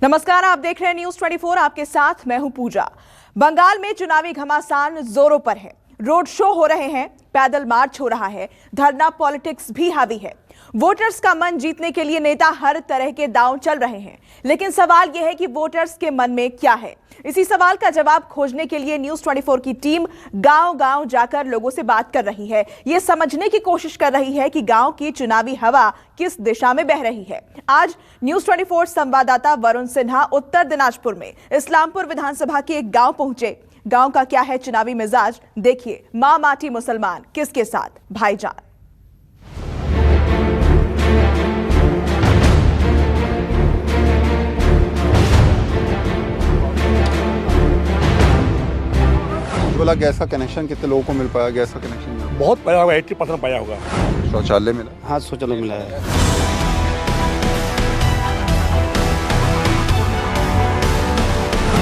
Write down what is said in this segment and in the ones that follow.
नमस्कार, आप देख रहे हैं न्यूज़ 24। आपके साथ मैं हूं पूजा। बंगाल में चुनावी घमासान जोरों पर है। रोड शो हो रहे हैं, पैदल मार्च हो रहा है, धरना पॉलिटिक्स भी हावी है। वोटर्स का मन जीतने के लिए नेता हर तरह के दांव चल रहे हैं, लेकिन सवाल यह है कि वोटर्स के मन में क्या है। इसी सवाल का जवाब खोजने के लिए न्यूज़ 24 की टीम गांव-गांव जाकर लोगों से बात कर रही है। ये समझने की कोशिश कर रही है कि गांव की चुनावी हवा किस दिशा में बह रही है। आज न्यूज़ 24 संवाददाता वरुण सिन्हा उत्तर दिनाजपुर में इस्लामपुर विधानसभा के एक गांव पहुंचे। गांव का क्या है चुनावी मिजाज, देखिए। मां माटी मुसलमान किसके साथ भाईजान। बोला गैस का कनेक्शन कितने लोगों को मिल पाया? गैस का कनेक्शन बहुत पाया होगा, 80% पाया होगा। शौचालय मिला? हाँ, शौचालय मिला है।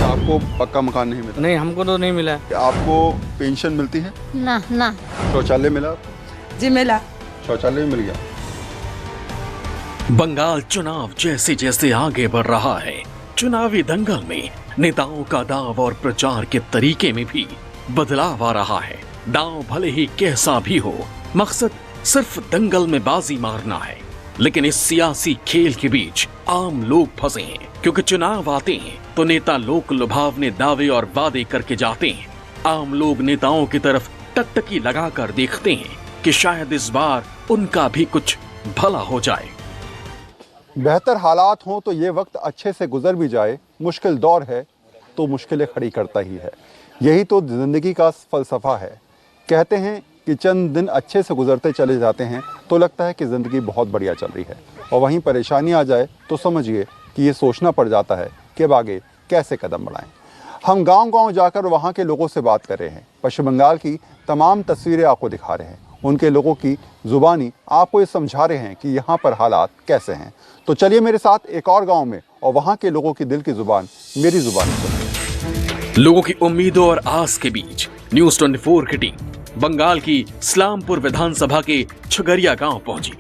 आपको पक्का मकान नहीं मिला? नहीं, हमको तो नहीं मिला। आपको पेंशन मिलती है? ना ना। शौचालय मिला? जी मिला। शौचालय मिल गया। बंगाल चुनाव जैसे जैसे आगे बढ़ रहा है, चुनावी दंगल में नेताओं का दाव और प्रचार के तरीके में भी बदलाव आ रहा है। दांव भले ही कैसा भी हो, मकसद सिर्फ दंगल में बाजी मारना है। लेकिन इस सियासी खेल के बीच आम लोग फंसे हैं, क्योंकि चुनाव आते हैं तो नेता लोक लुभावने दावे और वादे करके जाते हैं। आम लोग नेताओं की तरफ टकटकी लगाकर देखते हैं कि शायद इस बार उनका भी कुछ भला हो जाए। बेहतर हालात हों तो ये वक्त अच्छे से गुजर भी जाए, मुश्किल दौर है तो मुश्किलें खड़ी करता ही है। यही तो जिंदगी का फलसफा है। कहते हैं कि चंद दिन अच्छे से गुजरते चले जाते हैं तो लगता है कि ज़िंदगी बहुत बढ़िया चल रही है, और वहीं परेशानी आ जाए तो समझिए कि ये सोचना पड़ जाता है कि अब आगे कैसे कदम बढ़ाएं। हम गांव-गांव जाकर वहाँ के लोगों से बात कर रहे हैं, पश्चिम बंगाल की तमाम तस्वीरें आपको दिखा रहे हैं, उनके लोगों की ज़ुबानी आपको ये समझा रहे हैं कि यहाँ पर हालात कैसे हैं। तो चलिए मेरे साथ एक और गाँव में, और वहाँ के लोगों की दिल की ज़ुबान मेरी ज़ुबान सुनिए। लोगों की उम्मीदों और आस के बीच न्यूज़ 24 की टीम बंगाल की इस्लामपुर विधानसभा के छगरिया गांव पहुंची।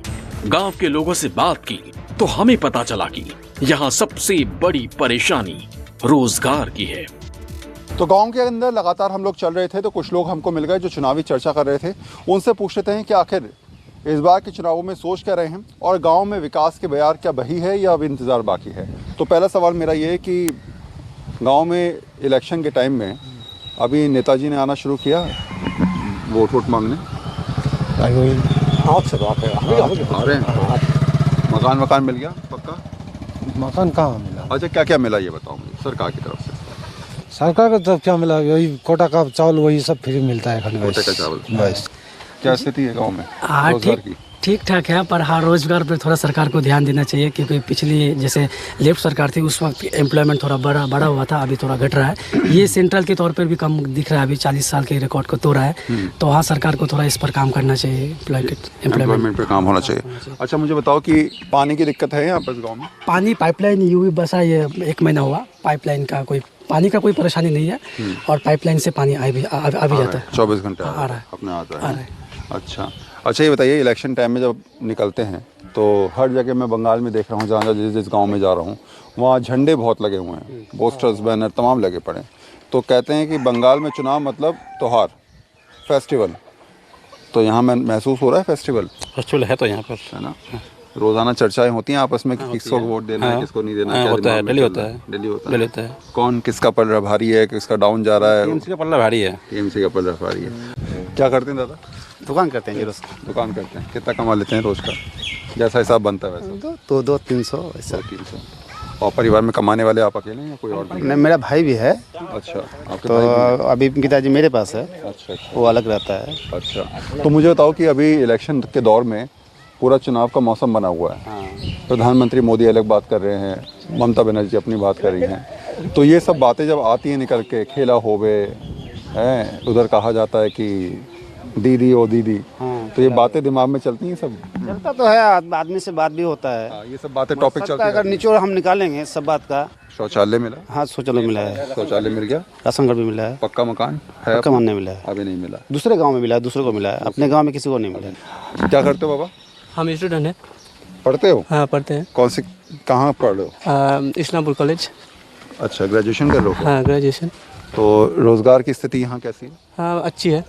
गांव के लोगों से बात की तो हमें पता चला कि यहां सबसे बड़ी परेशानी रोजगार की है। तो गांव के अंदर लगातार हम लोग चल रहे थे तो कुछ लोग हमको मिल गए जो चुनावी चर्चा कर रहे थे। उनसे पूछ लेते हैं कि आखिर इस बार के चुनावों में सोच क्या रहे हैं, और गांव में विकास के बयार क्या बही है या अब इंतज़ार बाकी है। तो पहला सवाल मेरा ये है कि गांव में इलेक्शन के टाइम में अभी नेताजी ने आना शुरू किया वोट मांगने? आ रहे हैं। मकान मिल गया पक्का? मकान कहाँ मिला? अच्छा, क्या क्या मिला ये बताओ मुझे सरकार की तरफ से। सरकार की तरफ क्या मिला? वही कोटा का चावल, वही सब फ्री मिलता है। कोटे का चावल बस। क्या स्थिति है गाँव में हाँ, रोजगार की? ठीक ठाक है, पर हाँ रोजगार पर थोड़ा सरकार को ध्यान देना चाहिए, क्योंकि पिछली जैसे लेफ्ट सरकार थी उस वक्त एम्प्लॉयमेंट थोड़ा बड़ा हुआ था, अभी थोड़ा घट रहा है। ये सेंट्रल के तौर पर भी कम दिख रहा है, अभी 40 साल के रिकॉर्ड को तोड़ा है। तो वहाँ सरकार को थोड़ा इस पर काम करना चाहिए, एम्प्लॉयमेंट पे काम होना चाहिए। अच्छा, मुझे बताओ कि पानी की दिक्कत है यहाँ पर गाँव में? पानी पाइपलाइन यूवी बसा, ये 1 महीना हुआ, पाइपलाइन का पानी का कोई परेशानी नहीं है, और पाइपलाइन से पानी आ भी जाता है। 24 घंटे आ रहा है, अपने आता है। अच्छा, ये बताइए, इलेक्शन टाइम में जब निकलते हैं तो हर जगह मैं बंगाल में देख रहा हूँ, जहाँ जिस गांव में जा रहा हूँ वहाँ झंडे बहुत लगे हुए हैं, पोस्टर्स बैनर तमाम लगे पड़े हैं। तो कहते हैं कि बंगाल में चुनाव मतलब त्योहार, फेस्टिवल। तो यहाँ में महसूस हो रहा है फेस्टिवल है तो यहाँ पर है ना। रोजाना चर्चाएं होती हैं आपस में कि किसको वोट देना है, किसको नहीं देना है। होता है, डेली होता है। कौन किसका पल्ला भारी है, किसका डाउन जा रहा है? टीएमसी का पल्ला भारी है। टीएमसी का पल्ला भारी है। क्या करते हैं दादा? दुकान करते हैं जी, रोज दुकान करते हैं। कितना कमा लेते हैं रोज का? जैसा हिसाब बनता है वैसा? 200-300 ऐसा। 300। और परिवार में कमाने वाले आप अकेले हैं या कोई और? नहीं, मेरा भाई भी है। अच्छा, आपके तो भाई भी? अभी पिताजी मेरे पास है। अच्छा, वो अलग रहता है। अच्छा, तो मुझे बताओ कि अभी इलेक्शन के दौर में पूरा चुनाव का मौसम बना हुआ है। प्रधानमंत्री मोदी अलग बात कर रहे हैं, ममता बनर्जी अपनी बात कर रही हैं। तो ये सब बातें जब आती हैं निकल के, खेला होवे है, उधर कहा जाता है कि दीदी ओ दीदी, तो ये बातें दिमाग में चलती हैं सब? चलता तो है, आदमी से बात भी होता है। ये सब बातें टॉपिक चलते हैं। अगर निचोड़ हम निकालेंगे सब बात का। शौचालय मिला? हाँ, शौचालय मिला है। शौचालय मिल गया। राशन कार्ड भी मिला है। पक्का मकान है? पक्का मकान नहीं मिला है, अभी नहीं मिला। दूसरे गाँव में मिला है, दूसरे को मिला है, अपने गाँव में किसी को नहीं मिला है। क्या करते हो बाबा? हम स्टूडेंट हैं। पढ़ते हो? हाँ पढ़ते हैं। कौन सी, कहाँ पढ़ रहे हो? इस्लामपुर कॉलेज। अच्छा, ग्रेजुएशन कर रहे हो? हाँ ग्रेजुएशन। तो रोजगार की स्थिति यहाँ कैसी है? हाँ अच्छी है।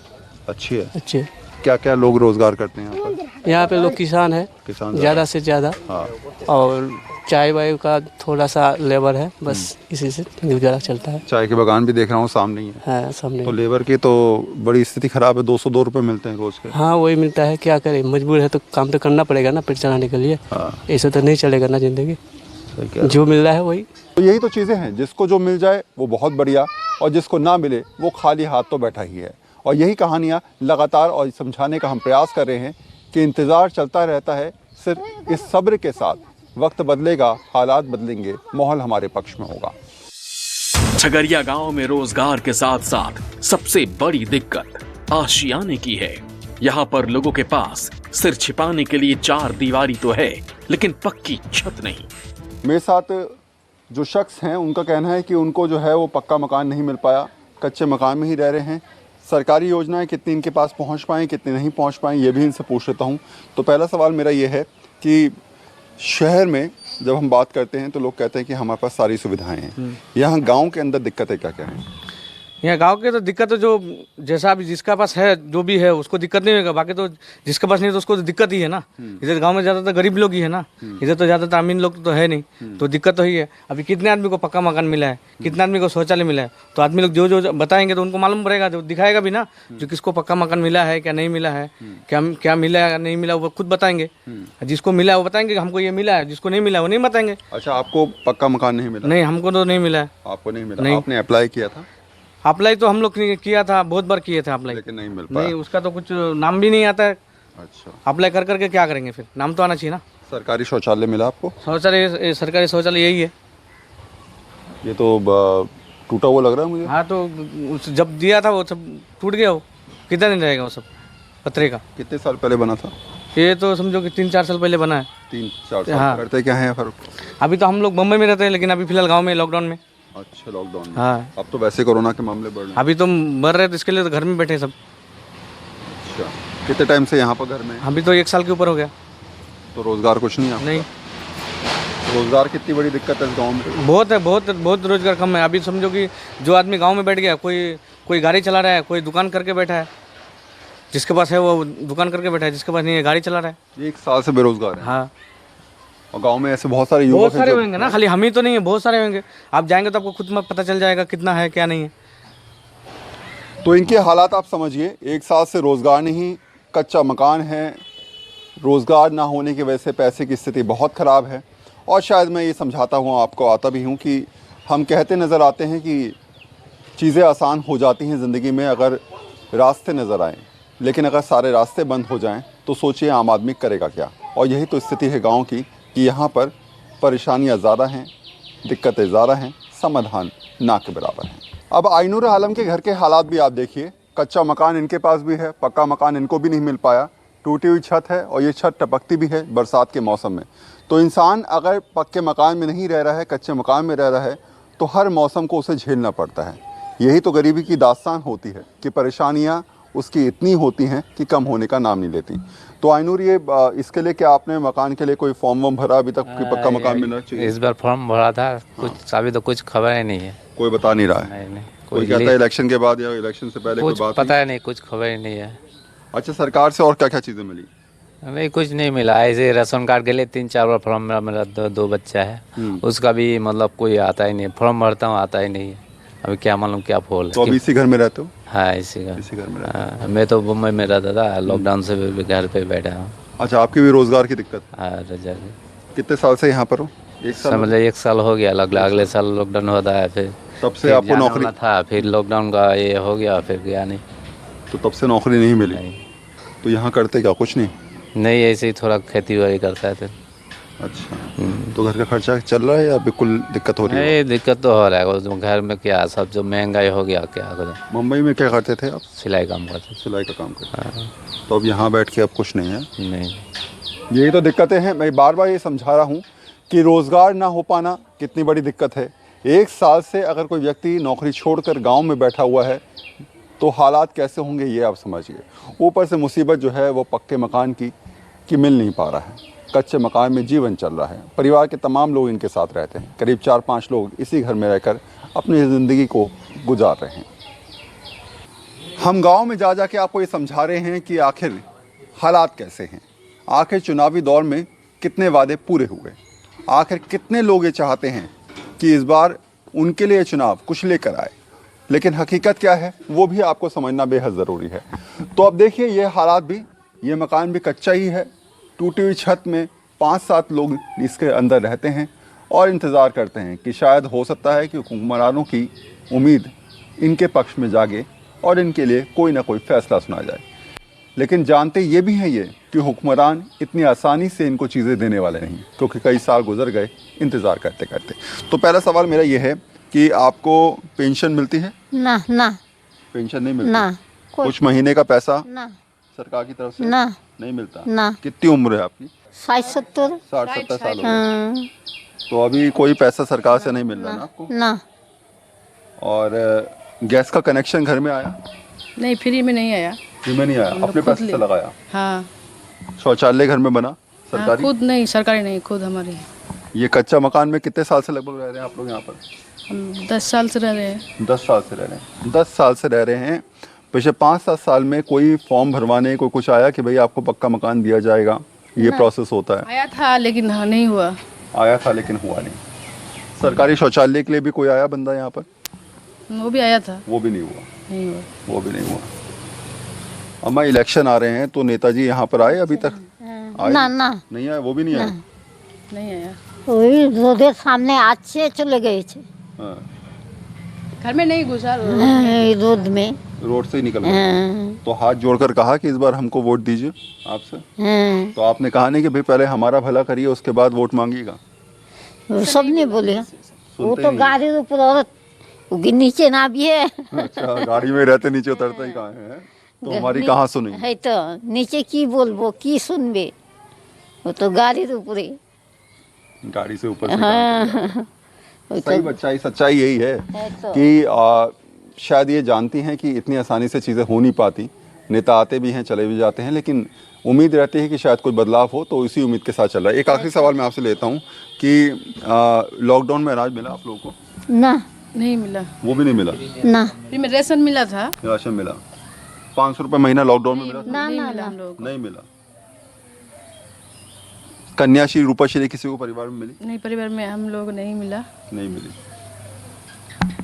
अच्छी है। अच्छी है। क्या क्या लोग रोजगार करते हैं यहाँ पर? यहाँ पे लोग किसान है, किसान ज़्यादा से ज़्यादा, हाँ। और चाय वाय का थोड़ा सा लेबर है, बस इसी से गुजारा चलता है। चाय के बागान भी देख रहा हूँ सामने ही है। हाँ सामने। तो लेबर की तो बड़ी स्थिति खराब है, 202 रुपये मिलते हैं रोज के। हाँ वही मिलता है, क्या करें, मजबूर है तो काम तो करना पड़ेगा ना पेट चलाने के लिए। हाँ। ऐसे तो नहीं चलेगा ना ज़िंदगी, सही कह रहे हो। जो मिल रहा है वही। तो यही तो चीज़ें हैं, जिसको जो मिल जाए वो बहुत बढ़िया, और जिसको ना मिले वो खाली हाथ तो बैठा ही है। और यही कहानियाँ लगातार और समझाने का हम प्रयास कर रहे हैं कि इंतज़ार चलता रहता है, सिर्फ इस सब्र के साथ। वक्त बदलेगा, हालात बदलेंगे, माहौल हमारे पक्ष में होगा। झगरिया गांव में रोजगार के साथ साथ सबसे बड़ी दिक्कत आशियाने की है। यहाँ पर लोगों के पास सिर छिपाने के लिए चार दीवारी तो है, लेकिन पक्की छत नहीं। मेरे साथ जो शख्स हैं उनका कहना है कि उनको जो है वो पक्का मकान नहीं मिल पाया, कच्चे मकान में ही रह रहे हैं। सरकारी योजनाएं कितनी इनके पास पहुंच पाएँ, कितनी नहीं पहुंच पाएँ, ये भी इनसे पूछ लेता हूं। तो पहला सवाल मेरा ये है कि शहर में जब हम बात करते हैं तो लोग कहते हैं कि हमारे पास सारी सुविधाएं हैं, यहाँ गांव के अंदर दिक्कतें क्या क्या हैं? यहाँ गांव के तो दिक्कत है, जो जैसा अभी जिसका पास है जो भी है उसको दिक्कत नहीं होगा, बाकी तो जिसके पास नहीं तो उसको तो दिक्कत ही है ना। इधर गांव में ज़्यादातर गरीब लोग ही है ना, इधर तो ज़्यादातर अमीर लोग तो है नहीं, तो दिक्कत तो ही है। अभी कितने आदमी को पक्का मकान मिला है, कितने आदमी को शौचालय मिला है, तो आदमी लोग जो जो बताएंगे तो उनको मालूम पड़ेगा, जो दिखाएगा भी ना, जो किसको पक्का मकान मिला है क्या नहीं मिला है, क्या क्या मिला है नहीं मिला, वो खुद बताएंगे। जिसको मिला है वो बताएंगे हमको ये मिला है, जिसको नहीं मिला वो नहीं बताएंगे। अच्छा, आपको पक्का मकान नहीं मिला? नहीं, हमको तो नहीं मिला है। आपको नहीं मिला? नहीं। आपने अप्लाई किया था? अप्लाई तो हम लोग किया था, बहुत बार किए थे अप्लाई, लेकिन नहीं मिल पाया। नहीं, उसका तो कुछ नाम भी नहीं आता है। अच्छा, अप्लाई कर करके क्या करेंगे, फिर नाम तो आना चाहिए ना। सरकारी शौचालय मिला आपको? शौचालय, सरकारी शौचालय यही है। ये तो टूटा हुआ लग रहा है मुझे। हाँ तो जब दिया था वो सब टूट गया, वो कितना दिन रहेगा वो सब पत्रे का। कितने साल पहले बना था? ये तो समझो कि 3-4 साल पहले बना है। 3-4 साल। हाँ। करते क्या है फर्क? अभी तो हम लोग मुंबई में रहते हैं, लेकिन अभी फिलहाल गाँव में लॉकडाउन में। अच्छा, लॉकडाउन में। हाँ। अब तो वैसे कोरोना के मामले बढ़ रहे हैं। अभी तो बढ़ रहे तो इसके लिए तो घर में बैठे हैं सब। अच्छा, कितने टाइम से यहाँ पर घर में? अभी तो 1 साल के ऊपर हो गया। तो रोजगार कुछ नहीं है? नहीं, रोजगार कितनी बड़ी दिक्कत है इस गाँव में? बहुत है, बहुत बहुत रोजगार कम है। अभी समझो कि जो आदमी गाँव में बैठ गया, कोई गाड़ी चला रहा है, कोई दुकान करके बैठा है, जिसके पास है वो दुकान करके बैठा है, जिसके पास नहीं है गाड़ी चला रहा है। 1 साल से बेरोजगार है। हाँ, और गांव में ऐसे बहुत सारे युवक बहुत हैं सारे जो- होंगे ना, खाली हम ही तो नहीं है, बहुत सारे होंगे। आप जाएंगे तो आपको खुद में पता चल जाएगा कितना है क्या नहीं है। तो इनके हालात आप समझिए, 1 साल से रोजगार नहीं, कच्चा मकान है, रोजगार ना होने की वजह से पैसे की स्थिति बहुत ख़राब है। और शायद मैं ये समझाता हूँ, आपको आता भी हूँ कि हम कहते नज़र आते हैं कि चीज़ें आसान हो जाती हैं ज़िंदगी में अगर रास्ते नज़र आएँ, लेकिन अगर सारे रास्ते बंद हो जाएं तो सोचिए आम आदमी करेगा क्या। और यही तो स्थिति है गांव की कि यहाँ पर परेशानियाँ ज़्यादा हैं, दिक्कतें ज़्यादा हैं, समाधान ना के बराबर हैं। अब आइनूर आलम के घर के हालात भी आप देखिए, कच्चा मकान इनके पास भी है, पक्का मकान इनको भी नहीं मिल पाया, टूटी हुई छत है और ये छत टपकती भी है बरसात के मौसम में। तो इंसान अगर पक्के मकान में नहीं रह रहा है, कच्चे मकान में रह रहा है, तो हर मौसम को उसे झेलना पड़ता है। यही तो गरीबी की दास्तान होती है कि परेशानियाँ उसकी इतनी होती हैं कि कम होने का नाम नहीं लेती। तो आइनूर, ये इसके लिए क्या आपने मकान के लिए कोई फॉर्म वॉर्म भरा अभी तक कि पक्का मकान मिलना चाहिए? इस बार फॉर्म भरा था, कुछ अभी तो कुछ खबर ही नहीं है। कोई बता नहीं रहा है? नहीं, कोई कहता है इलेक्शन के बाद या इलेक्शन से पहले कोई कुछ बात पता ही नहीं, कुछ खबर ही नहीं है। अच्छा, सरकार से और क्या क्या चीज़ें मिली? हमें कुछ नहीं मिला। ऐसे राशन कार्ड के लिए 3-4 बार फॉर्म मेरा दो बच्चा है, उसका भी मतलब कोई आता ही नहीं, फॉर्म भरता हूँ आता ही नहीं है। अभी क्या मालूम क्या फोल है। तो अभी इसी घर में रहते हो? हाँ, इसी घर में रहते हो। हाँ, मैं तो मुंबई में रहता था, लॉकडाउन से भी घर पे बैठा हूँ। अच्छा, आपकी भी रोजगार की दिक्कत? हाँ, रजा कितने साल से यहाँ पर हो? 1 साल? समझ लीजिए 1 साल हो गया, अगले साल लॉकडाउन होता है, फिर तब से आपको नौकरी था, फिर लॉकडाउन का ये हो गया, फिर गया नहीं। तो तब से नौकरी नहीं मिली? तो यहाँ करते क्या? कुछ नहीं? नहीं, ऐसे ही थोड़ा खेती बाड़ी करता है फिर। अच्छा, तो घर का खर्चा चल रहा है या बिल्कुल दिक्कत हो रही है? नहीं, दिक्कत तो हो रहा है, वो घर में क्या सब जो महंगाई हो गया क्या करें। मुंबई में क्या करते थे आप? सिलाई काम करते। सिलाई का काम करते। तो अब यहाँ बैठ के अब कुछ नहीं है? नहीं, यही तो दिक्कतें हैं। मैं बार बार ये समझा रहा हूँ कि रोज़गार ना हो पाना कितनी बड़ी दिक्कत है। 1 साल से अगर कोई व्यक्ति नौकरी छोड़कर गांव में बैठा हुआ है तो हालात कैसे होंगे ये आप समझिए। ऊपर से मुसीबत जो है वो पक्के मकान की मिल नहीं पा रहा है। कच्चे मकान में जीवन चल रहा है। परिवार के तमाम लोग इनके साथ रहते हैं। करीब 4-5 लोग इसी घर में रहकर अपनी ज़िंदगी को गुजार रहे हैं। हम गांव में जा के आपको ये समझा रहे हैं कि आखिर हालात कैसे हैं, आखिर चुनावी दौर में कितने वादे पूरे हुए, आखिर कितने लोग ये चाहते हैं कि इस बार उनके लिए चुनाव कुछ लेकर आए, लेकिन हकीकत क्या है वो भी आपको समझना बेहद ज़रूरी है। तो अब देखिए ये हालात भी, ये मकान भी कच्चा ही है। टूटी हुई छत में 5-7 लोग इसके अंदर रहते हैं और इंतज़ार करते हैं कि शायद हो सकता है कि हुक्मरानों की उम्मीद इनके पक्ष में जागे और इनके लिए कोई ना कोई फैसला सुना जाए। लेकिन जानते ये भी हैं ये कि हुक्मरान इतनी आसानी से इनको चीज़ें देने वाले नहीं, क्योंकि कई साल गुजर गए इंतज़ार करते करते। तो पहला सवाल मेरा ये है कि आपको पेंशन मिलती है? ना ना, पेंशन नहीं मिलती? ना। कुछ महीने का पैसा ना सरकार की तरफ से ना नहीं मिलता? ना। कितनी उम्र है आपकी? 60-70। 60-70 साल हो गए। तो अभी कोई पैसा सरकार से नहीं मिल रहा ना आपको? ना। और गैस का कनेक्शन घर में आया? नहीं, फ्री में नहीं आया। फ्री में नहीं आया, अपने पैसे से लगाया? हाँ। शौचालय घर में बना हाँ, सरकारी? खुद नहीं, सरकारी नहीं, खुद हमारे। ये कच्चा मकान में कितने साल से लगभग रह रहे हैं आप लोग यहाँ पर? हम 10 साल से रह रहे हैं। 10 साल से रह रहे हैं। 10 साल से रह रहे हैं। पिछले 5-7 साल में कोई फॉर्म भरवाने को कुछ आया कि भाई आपको पक्का मकान दिया जाएगा, ये प्रोसेस होता है? आया था लेकिन हाँ नहीं हुआ। आया था लेकिन हुआ नहीं। सरकारी शौचालय के लिए भी कोई आया बंदा यहाँ पर? वो भी आया था, वो भी नहीं हुआ। नहीं हुआ। वो भी नहीं हुआ। अम्मा इलेक्शन आ रहे हैं तो नेताजी यहाँ पर आए अभी तक? आए? ना ना, नहीं आए, वो भी नहीं आए? नहीं आया। वही रोडे सामने आज से चले गए थे। हाँ। घर में नहीं घुसा। रोड में रोड से ही निकल गए। तो हाथ जोड़कर कहा कि इस बार हमको वोट दीजिए आपसे। तो आपने कहा नहीं कि भाई पहले हमारा भला करिए उसके बाद वोट मांगिएगा? सब नहीं बोले। वो तो गाड़ी ऊपर औरत नीचे ना भी है। अच्छा, गाड़ी में रहते नीचे उतरते ही कहाँ है? तो हमारी कहाँ सुनेंगे? है तो नीचे की बोलबो की सुनबे, वो तो गाड़ी ऊपर गाड़ी से ऊपर से हाँ। सही सच्चाई यही है तो। कि शायद ये जानती हैं कि इतनी आसानी से चीज़ें हो नहीं पाती। नेता आते भी हैं, चले भी जाते हैं, लेकिन उम्मीद रहती है कि शायद कोई बदलाव हो, तो इसी उम्मीद के साथ चल रहा है। एक आखिरी सवाल मैं आपसे लेता हूँ कि लॉकडाउन में अनाज मिला आप लोगों को? ना, नहीं मिला। वो भी नहीं मिला? ना। फ्री में रेशन मिला था। राशन मिला? 500 रुपये महीना लॉकडाउन में मिला? ना नहीं ना मिला ना। हम लोग। नहीं मिला। कन्याश्री, रूपाश्री किसी को परिवार में मिली? नहीं, परिवार में हम लोग नहीं मिला। नहीं मिली।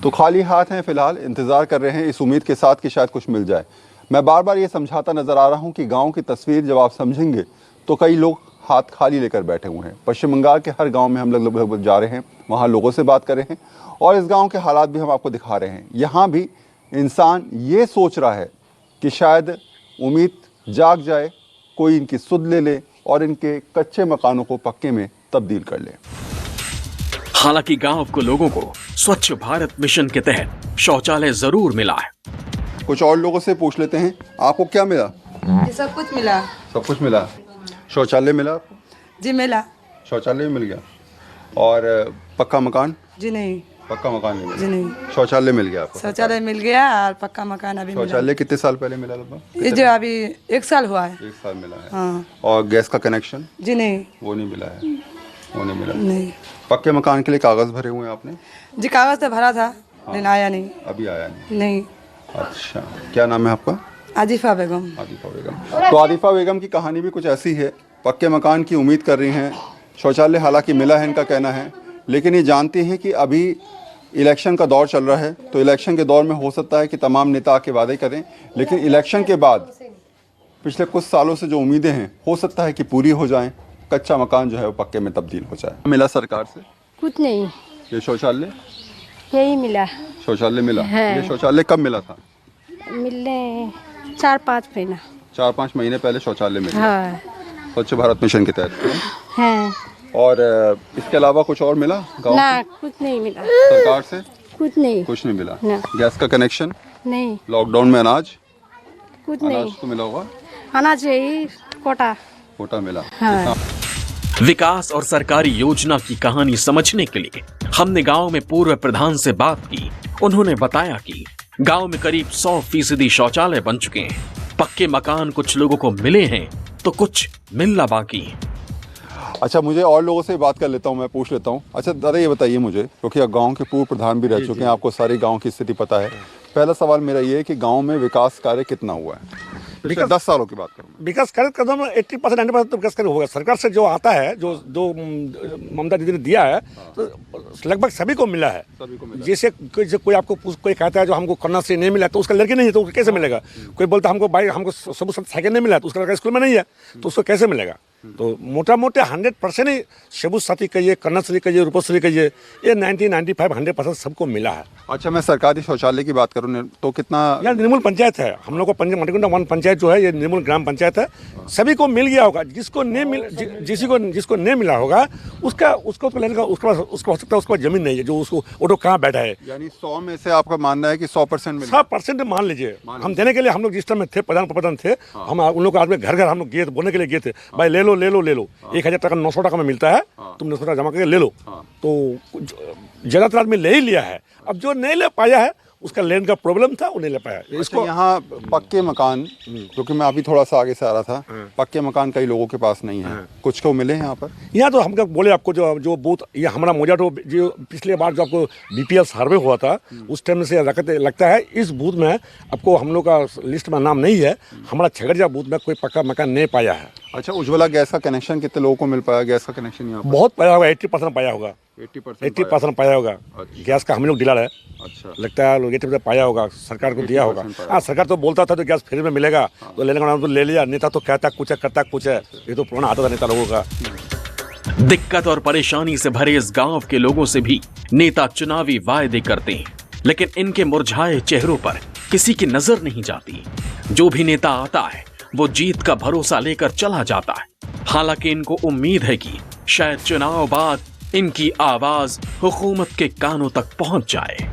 तो खाली हाथ हैं फिलहाल, इंतज़ार कर रहे हैं इस उम्मीद के साथ कि शायद कुछ मिल जाए। मैं बार बार ये समझाता नज़र आ रहा हूँ कि गांव की तस्वीर जब आप समझेंगे तो कई लोग हाथ खाली लेकर बैठे हुए हैं। पश्चिम बंगाल के हर गांव में हम लोग लगभग जा रहे हैं, वहाँ लोगों से बात कर रहे हैं और इस गांव के हालात भी हम आपको दिखा रहे हैं। यहाँ भी इंसान ये सोच रहा है कि शायद उम्मीद जाग जाए, कोई इनकी सुध ले ले और इनके कच्चे मकानों को पक्के में तब्दील कर ले। हालांकि गांव के लोगों को स्वच्छ भारत मिशन के तहत शौचालय जरूर मिला है। कुछ और लोगों से पूछ लेते हैं, आपको क्या मिला? सब कुछ मिला। सब कुछ मिला। शौचालय मिला आपको? जी मिला। शौचालय मिल गया। और पक्का मकान? जी नहीं। पक्का मकान नहीं मिला? जी नहीं। शौचालय मिल गया आपको? शौचालय मिल गया और पक्का मकान अभी मिला। शौचालय कितने साल पहले मिला लगभग? ये जो अभी 1 साल हुआ है। 1 साल मिला है। हाँ। और गैस का कनेक्शन? जी नहीं। वो नहीं मिला है? वो नहीं मिला? नहीं। पक्के मकान के लिए कागज भरे हुए हैं आपने? जी कागज तो भरा था। हाँ। लेकिन आया नहीं। अभी आया नहीं? नहीं। अच्छा, क्या नाम है आपका? आदिफा बेगम। आदिफा बेगम। तो आदिफा बेगम की कहानी भी कुछ ऐसी है। पक्के मकान की उम्मीद कर रही हैं, शौचालय हालांकि मिला है इनका कहना है, लेकिन ये जानती हैं कि अभी इलेक्शन का दौर चल रहा है, तो इलेक्शन के दौर में हो सकता है कि तमाम नेता आके वादे करें, लेकिन इलेक्शन के बाद पिछले कुछ सालों से जो उम्मीदें हैं हो सकता है कि पूरी हो जाएं, कच्चा मकान जो है वो पक्के में तब्दील हो जाए। मिला सरकार से? कुछ नहीं, ये शौचालय? यही मिला। शौचालय मिला है। ये शौचालय कब मिला था? मिलने 4-5 महीना। 4-5 महीने पहले शौचालय मिला। हाँ। स्वच्छ भारत मिशन के तहत है। और इसके अलावा कुछ और मिला गाँव ना, कुछ नहीं मिला सरकार से? कुछ नहीं। कुछ नहीं मिला। ना। गैस का कनेक्शन? नहीं। लॉकडाउन में अनाज? कुछ अनाज नहीं। तो मिला होगा? अनाज यही कोटा मिला। हाँ। विकास और सरकारी योजना की कहानी समझने के लिए हमने गांव में पूर्व प्रधान से बात की। उन्होंने बताया कि गांव में करीब 100% शौचालय बन चुके हैं। पक्के मकान कुछ लोगों को मिले हैं तो कुछ मिलना बाकी है। अच्छा, मुझे और लोगों से बात कर लेता हूँ, मैं पूछ लेता हूँ। अच्छा दादा, ये बताइए मुझे, क्योंकि आप गांव के पूर्व प्रधान भी रह चुके हैं, आपको सारी गांव की स्थिति पता है। पहला सवाल मेरा ये है कि गांव में विकास कार्य कितना हुआ है? पिछले 10 सालों की बात करूँ। विकास कार्य कदम 80% 90% तो विकास कार्य होगा। सरकार से जो आता है, जो ममता दीदी ने दिया है, तो लगभग सभी को मिला है। जैसे कोई आपको कोई कहता है जो हमको कन्याश्री नहीं मिला, तो उसका लड़की नहीं है तो उसको कैसे मिलेगा? कोई बोलता हमको बाइक, हमको सब साइकिल नहीं मिला, तो उसका लड़का स्कूल में नहीं है, तो उसको कैसे मिलेगा? तो मोटा मोटे 100% ही सबूत साथी कहिए, कन्याश्री कहिए, रूपश्री कहिए, ये 90-95 100% सबको मिला है। अच्छा, मैं सरकारी शौचालय की बात करूँ तो कितना? यार निर्मूल पंचायत है हम लोग को, मटिकुंडा 1 पंचायत जो है, ये निर्मूल ग्राम पंचायत है। सभी को मिल गया होगा। जिसको नहीं मिला होगा उसको तो लेने का उसको हो सकता है उसको जमीन नहीं है, जो उसको वो कहाँ बैठा है। यानी 100 में से आपका मानना है कि 100% 100% मान लीजिए। हम देने के लिए हम लोग जिस टाइम में थे, प्रधान थे, हम उन लोग आदमी घर हम लोग गए, बोलने के लिए गए थे, भाई ले लो 1000 टका 900 टका में मिलता है, तुम 900 टका जमा करके ले लो। तो ज्यादातर आदमी ले ही लिया है। अब जो नहीं ले पाया है, उसका लैंड का प्रॉब्लम था, वो नहीं ले पाया। इसको यहाँ पक्के मकान, क्योंकि मैं अभी थोड़ा सा आगे से आ रहा था, पक्के मकान कई लोगों के पास नहीं है, कुछ को मिले हैं यहाँ पर। यहाँ तो हम बोले आपको जो बूथ, ये हमारा मोजा तो जो पिछले बार जो आपको BPL सर्वे हुआ था, उस टाइम से लगता है इस बूथ में आपको हम लोग का लिस्ट में नाम नहीं है। हमारा छगड़िया बूथ में कोई पक्का मकान नहीं पाया है। अच्छा, उज्ज्वला गैस का कनेक्शन कितने लोगों को मिल पाया? गैस का कनेक्शन यहाँ बहुत पाया होगा, 80% पाया होगा। 80% पाया होगा। अच्छा। गैस का हम लोग डीलर है। अच्छा, लगता है 80% पाया होगा, सरकार को दिया होगा। हाँ, सरकार तो बोलता था तो गैस फ्री में मिलेगा, तो लेने का नाम तो ले लिया। नेता तो कहता कुछ है, करता कुछ है। ये तो पुराना आता था नेता लोगों का। दिक्कत और परेशानी से भरे इस गांव के लोगों से भी नेता चुनावी वायदे करते हैं, लेकिन इनके मुरझाए चेहरों पर किसी की नजर नहीं जाती। जो भी नेता आता है वो जीत का भरोसा लेकर चला जाता है। हालांकि इनको उम्मीद है कि शायद चुनाव बाद इनकी आवाज हुकूमत के कानों तक पहुंच जाए।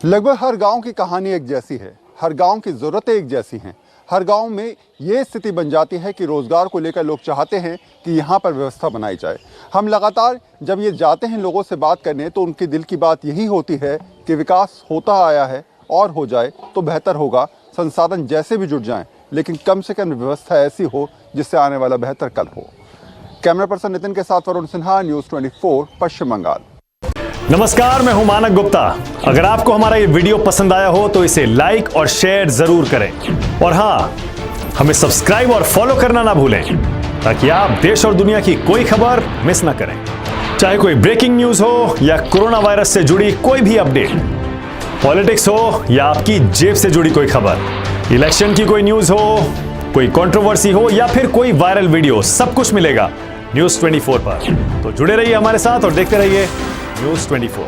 लगभग हर गांव की कहानी एक जैसी है, हर गांव की जरूरतें एक जैसी हैं। हर गांव में ये स्थिति बन जाती है कि रोजगार को लेकर लोग चाहते हैं कि यहाँ पर व्यवस्था बनाई जाए। हम लगातार जब ये जाते हैं लोगों से बात करने, तो उनके दिल की बात यही होती है कि विकास होता आया है और हो जाए तो बेहतर होगा, संसाधन जैसे भी जुट जाएं, लेकिन कम से कम व्यवस्था ऐसी हो जिससे आने वाला बेहतर कल हो। कैमरा पर्सन नितिन के साथ वरुण सिन्हा, न्यूज़ 24 पश्चिम बंगाल। नमस्कार, मैं हूं मानक गुप्ता। अगर आपको हमारा ये वीडियो पसंद आया हो तो इसे लाइक और शेयर जरूर करें, और हाँ, हमें सब्सक्राइब और फॉलो करना ना भूलें, ताकि आप देश और दुनिया की कोई खबर मिस ना करें। चाहे कोई ब्रेकिंग न्यूज हो या कोरोना वायरस से जुड़ी कोई भी अपडेट, पॉलिटिक्स हो या आपकी जेब से जुड़ी कोई खबर, इलेक्शन की कोई न्यूज हो, कोई कंट्रोवर्सी हो या फिर कोई वायरल वीडियो, सब कुछ मिलेगा न्यूज़ 24 पर। तो जुड़े रहिए हमारे साथ और देखते रहिए न्यूज़ 24।